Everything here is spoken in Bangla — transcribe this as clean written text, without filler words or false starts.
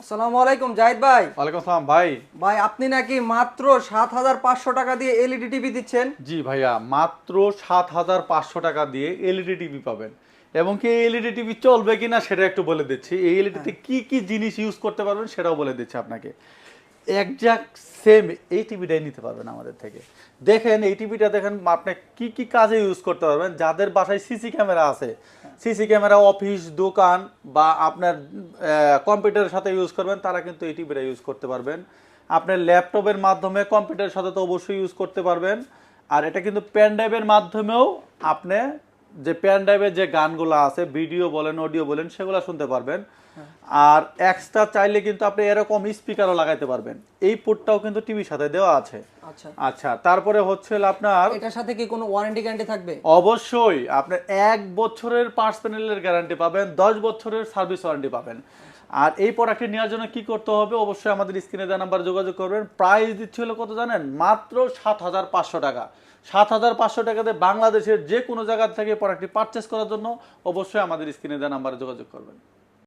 আসসালামু আলাইকুম জাহিদ ভাই। ওয়ালাইকুম আসসালাম ভাই। ভাই আপনি নাকি মাত্র ৭৫০০ টাকা দিয়ে এলইডি টিভি দিচ্ছেন? জি ভাইয়া, মাত্র ৭,৫০০ টাকা দিয়ে এলইডি টিভি পাবেন। এবং কি এলইডি টিভি চলবে কিনা সেটা একটু বলে দিচ্ছি। এই এলইডিতে হ্যাঁ। কি কি জিনিস ইউজ করতে পারবেন সেটাও বলে দিচ্ছি আপনাকে। একজাক্ট সেম এই টিভিটাই নিতে পারবেন আমাদের থেকে। দেখেন এই টিভিটা দেখেন আপনি কি কি কাজে ইউজ করতে পারবেন। যাদের বাসায় সিসি ক্যামেরা আছে, সিসি ক্যামেরা অফিস দোকান বা আপনার কম্পিউটারের সাথে ইউজ করবেন, তারা কিন্তু এই টিভিটা ইউজ করতে পারবেন। আপনার ল্যাপটপের মাধ্যমে কম্পিউটারের সাথে তো অবশ্যই ইউজ করতে পারবেন। আর এটা কিন্তু পেন ড্রাইভের মাধ্যমেও আপনি যে পেন ড্রাইভের যে গানগুলো আছে, ভিডিও বলেন অডিও বলেন, সেগুলো শুনতে পারবেন। আর এক্সট্রা চাইলে কিন্তু আপনি এরকম স্পিকারও লাগাইতে পারবেন। এই পোর্টটাও কিন্তু টিভির সাথে দেওয়া আছে। আচ্ছা, আচ্ছা, তারপরে হচ্ছে আপনার এটার সাথে কি কোনো ওয়ারেন্টি গ্যারান্টি থাকবে? অবশ্যই আপনার 1 বছরের পার্টস প্যানেলের গ্যারান্টি পাবেন, 10 বছরের সার্ভিস ওয়ারেন্টি পাবেন। আর এই প্রোডাক্টটি নেওয়ার জন্য কি করতে হবে? অবশ্যই আমাদের স্ক্রিনে দেওয়া নাম্বার যোগাযোগ করবেন। প্রাইস দিচ্ছে হলো কত জানেন? মাত্র ৭,৫০০ টাকা। ৭,৫০০ টাকাতে বাংলাদেশের যে কোনো জায়গা থেকে প্রোডাক্টটি পারচেস করার জন্য অবশ্যই আমাদের স্ক্রিনে দেওয়া নাম্বারে যোগাযোগ করবেন।